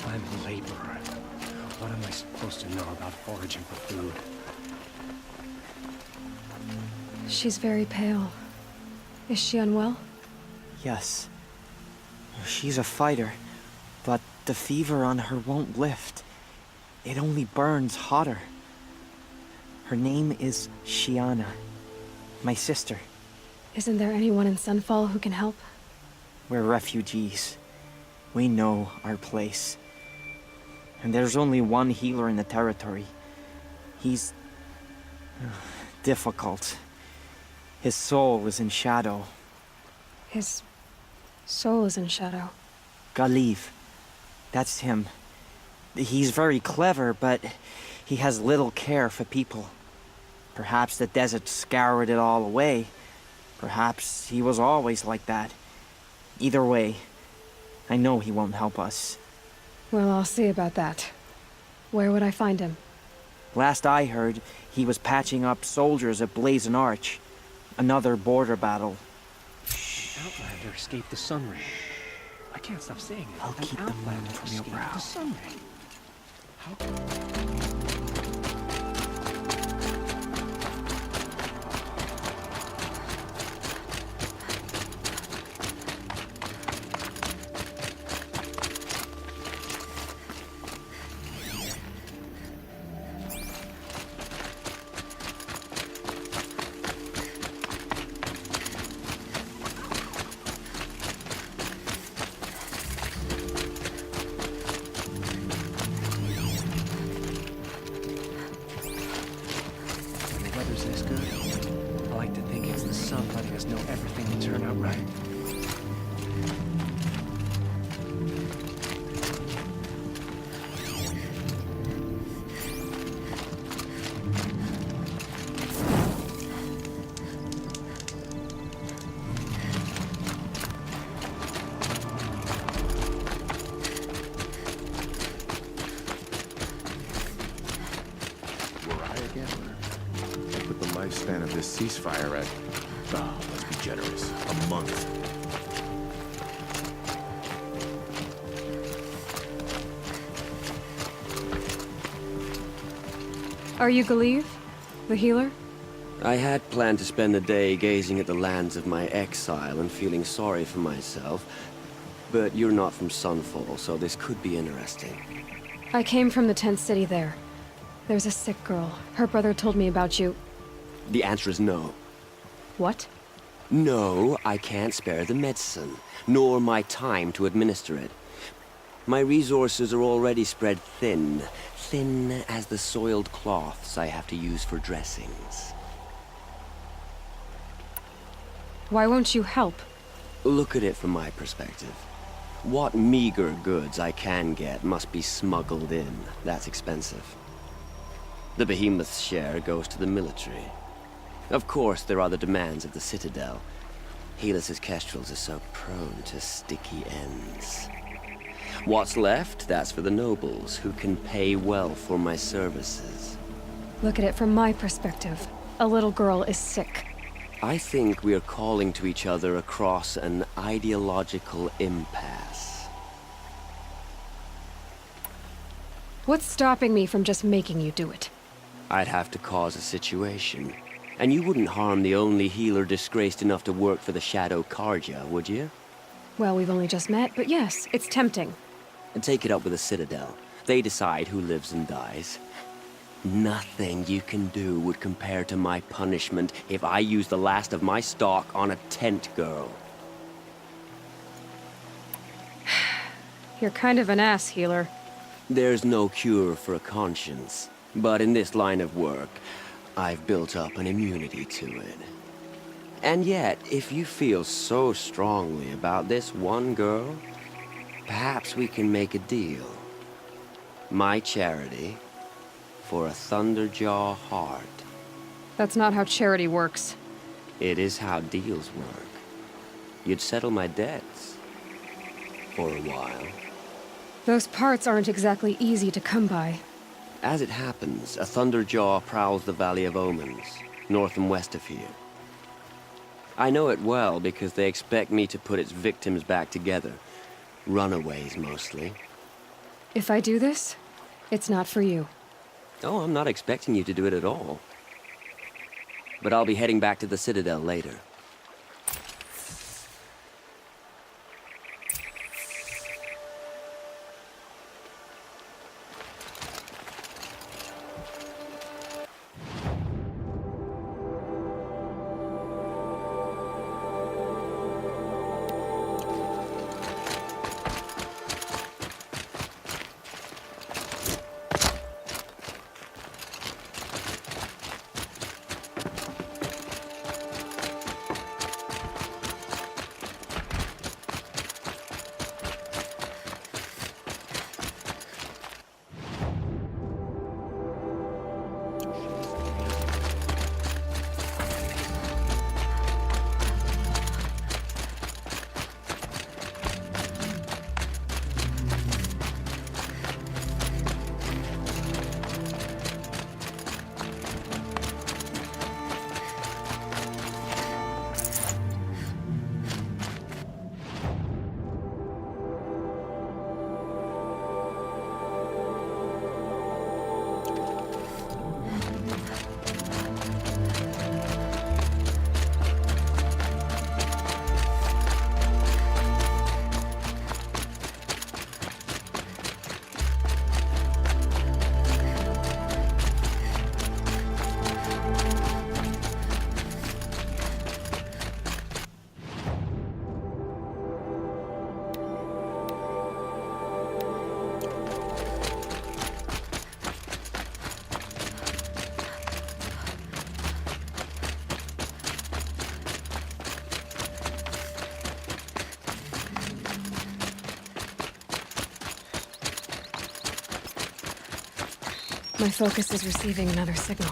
I'm a laborer. What am I supposed to know about foraging for food? She's very pale. Is she unwell? Yes. She's a fighter, but the fever on her won't lift. It only burns hotter. Her name is Shiana, my sister. Isn't there anyone in Sunfall who can help? We're refugees. We know our place. And there's only one healer in the territory. He's difficult. His soul is in shadow. His soul is in shadow. Galiv. That's him. He's very clever, but he has little care for people. Perhaps the desert scoured it all away. Perhaps he was always like that. Either way, I know he won't help us. Well, I'll see about that. Where would I find him? Last I heard, he was patching up soldiers at Blazon Arch. Another border battle. An Outlander escaped the Sun Ring. I can't stop saying it. I'll keep An the moon Outlander from your escaped brow. the Sun Ring. How? Weather's this good. I like to think it's the sun letting us know everything will turn out right. Put the lifespan of this ceasefire at, let's be generous, a month. Are you Galiv? The healer? I had planned to spend the day gazing at the lands of my exile and feeling sorry for myself, but you're not from Sunfall, so this could be interesting. I came from the tent city there. There's a sick girl. Her brother told me about you. The answer is no. What? No, I can't spare the medicine, nor my time to administer it. My resources are already spread thin, thin as the soiled cloths I have to use for dressings. Why won't you help? Look at it from my perspective. What meager goods I can get must be smuggled in. That's expensive. The behemoth's share goes to the military. Of course, there are the demands of the Citadel. Helis's kestrels are so prone to sticky ends. What's left, that's for the nobles, who can pay well for my services. Look at it from my perspective. A little girl is sick. I think we are calling to each other across an ideological impasse. What's stopping me from just making you do it? I'd have to cause a situation. And you wouldn't harm the only healer disgraced enough to work for the Shadow Karja, would you? Well, we've only just met, but yes, it's tempting. And take it up with the Citadel. They decide who lives and dies. Nothing you can do would compare to my punishment if I use the last of my stock on a tent girl. You're kind of an ass, healer. There's no cure for a conscience. But in this line of work, I've built up an immunity to it. And yet, if you feel so strongly about this one girl, perhaps we can make a deal. My charity for a Thunderjaw heart. That's not how charity works. It is how deals work. You'd settle my debts. For a while. Those parts aren't exactly easy to come by. As it happens, a Thunderjaw prowls the Valley of Omens, north and west of here. I know it well because they expect me to put its victims back together. Runaways, mostly. If I do this, it's not for you. Oh, I'm not expecting you to do it at all. But I'll be heading back to the Citadel later. My focus is receiving another signal.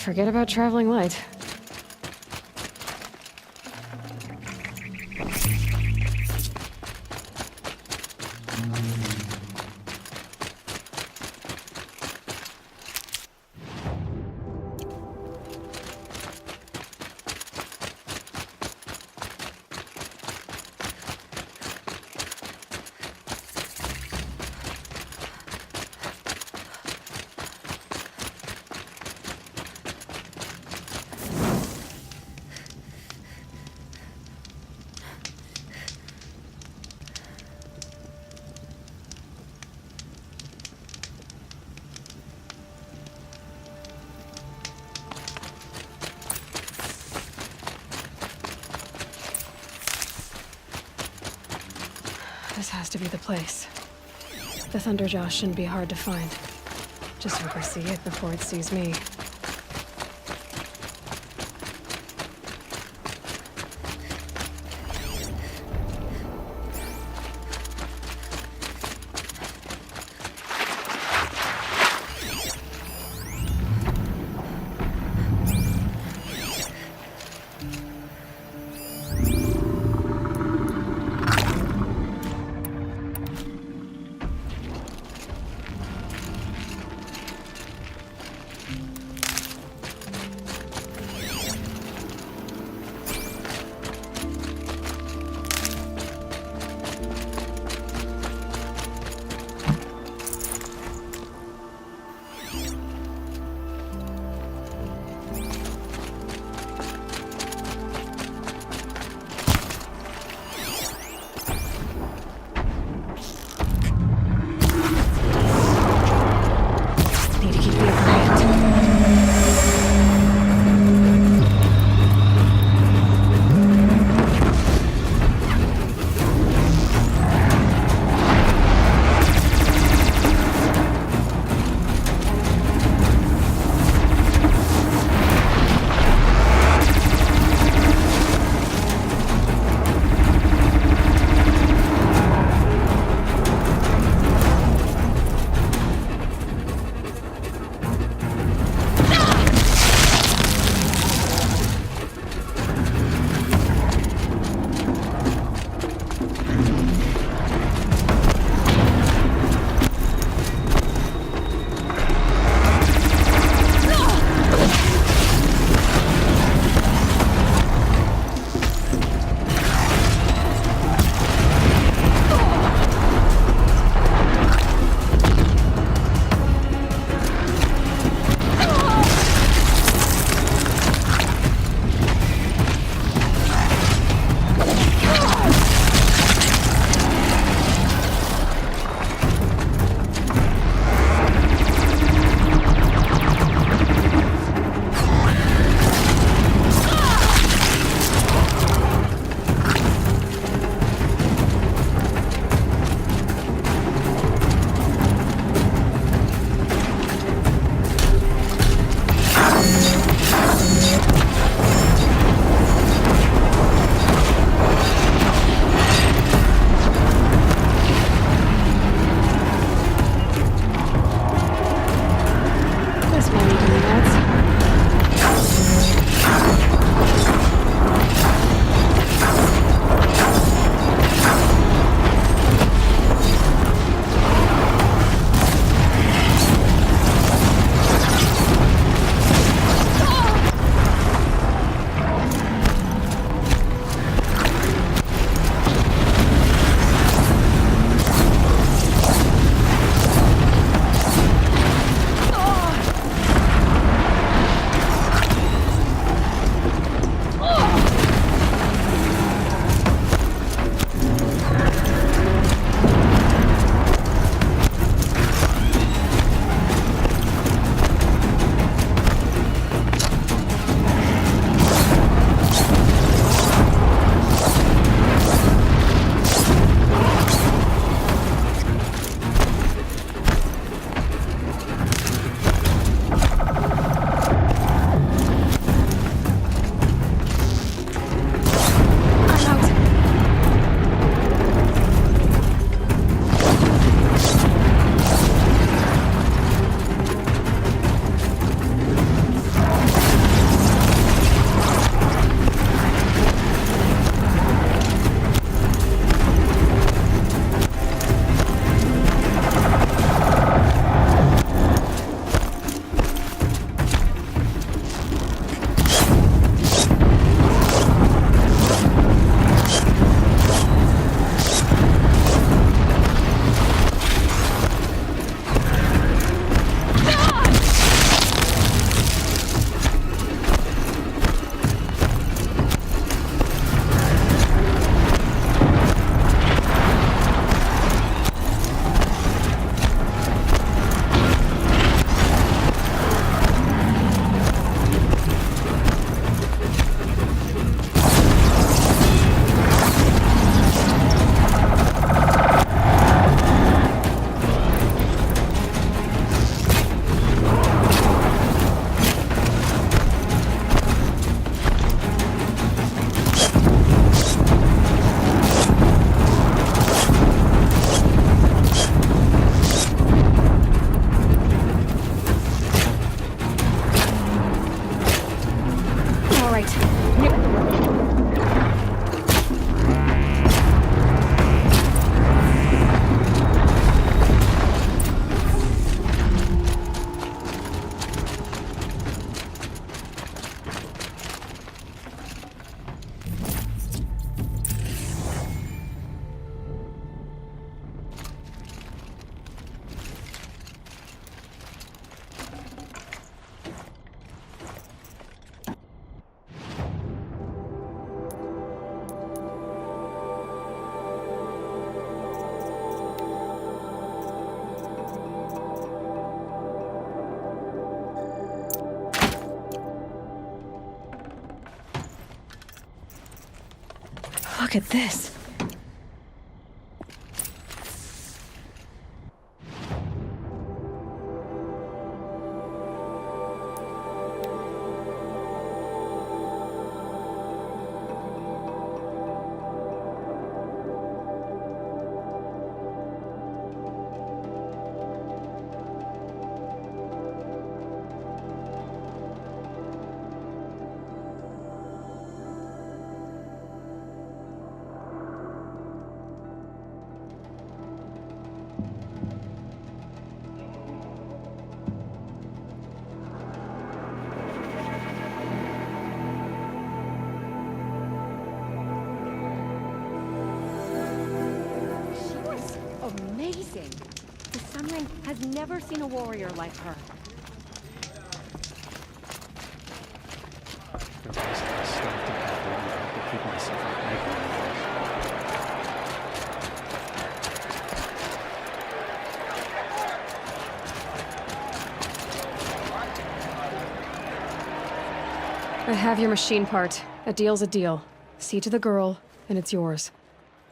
Forget about traveling light. This has to be the place. The Thunderjaw shouldn't be hard to find. Just hope I see it before it sees me. Look at this. She was amazing. The Sun Ring has never seen a warrior like her. The rest of the stuff to happen to keep myself awake. I have your machine part. A deal's a deal. See to the girl, and it's yours.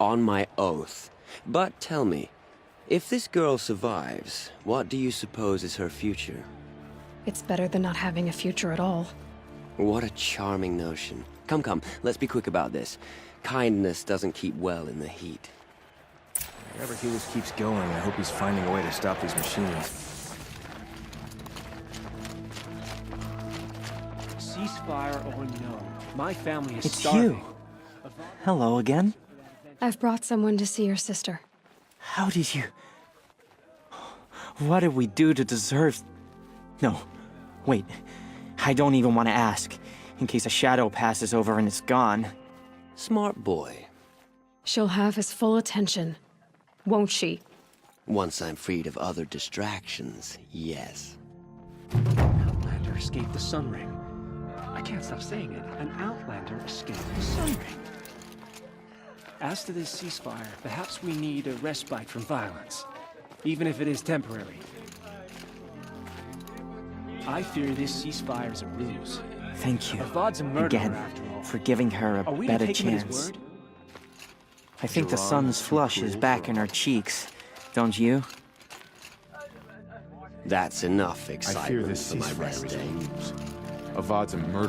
On my oath. But tell me, if this girl survives, what do you suppose is her future? It's better than not having a future at all. What a charming notion. Come, come, let's be quick about this. Kindness doesn't keep well in the heat. Wherever Helios keeps going, I hope he's finding a way to stop these machines. Ceasefire or no, my family is It's starving. you. Hello again. I've brought someone to see your sister. How did you... What did we do to deserve... No, wait. I don't even want to ask, in case a shadow passes over and it's gone. Smart boy. She'll have his full attention, won't she? Once I'm freed of other distractions, yes. Outlander escaped the Sun Ring. I can't stop saying it. An Outlander escaped the Sun Ring. As to this ceasefire, perhaps we need a respite from violence, even if it is temporary. I fear this ceasefire is a ruse. Thank you, Avad's a murderer, again, after all. for giving her a Are we to better take him at his chance. word? I think the Gerard sun's is too flush is cruel back for in a our cheeks, don't you? That's enough I excitement fear this for my ceasefire rest is day. a ruse. Avad's a murderer.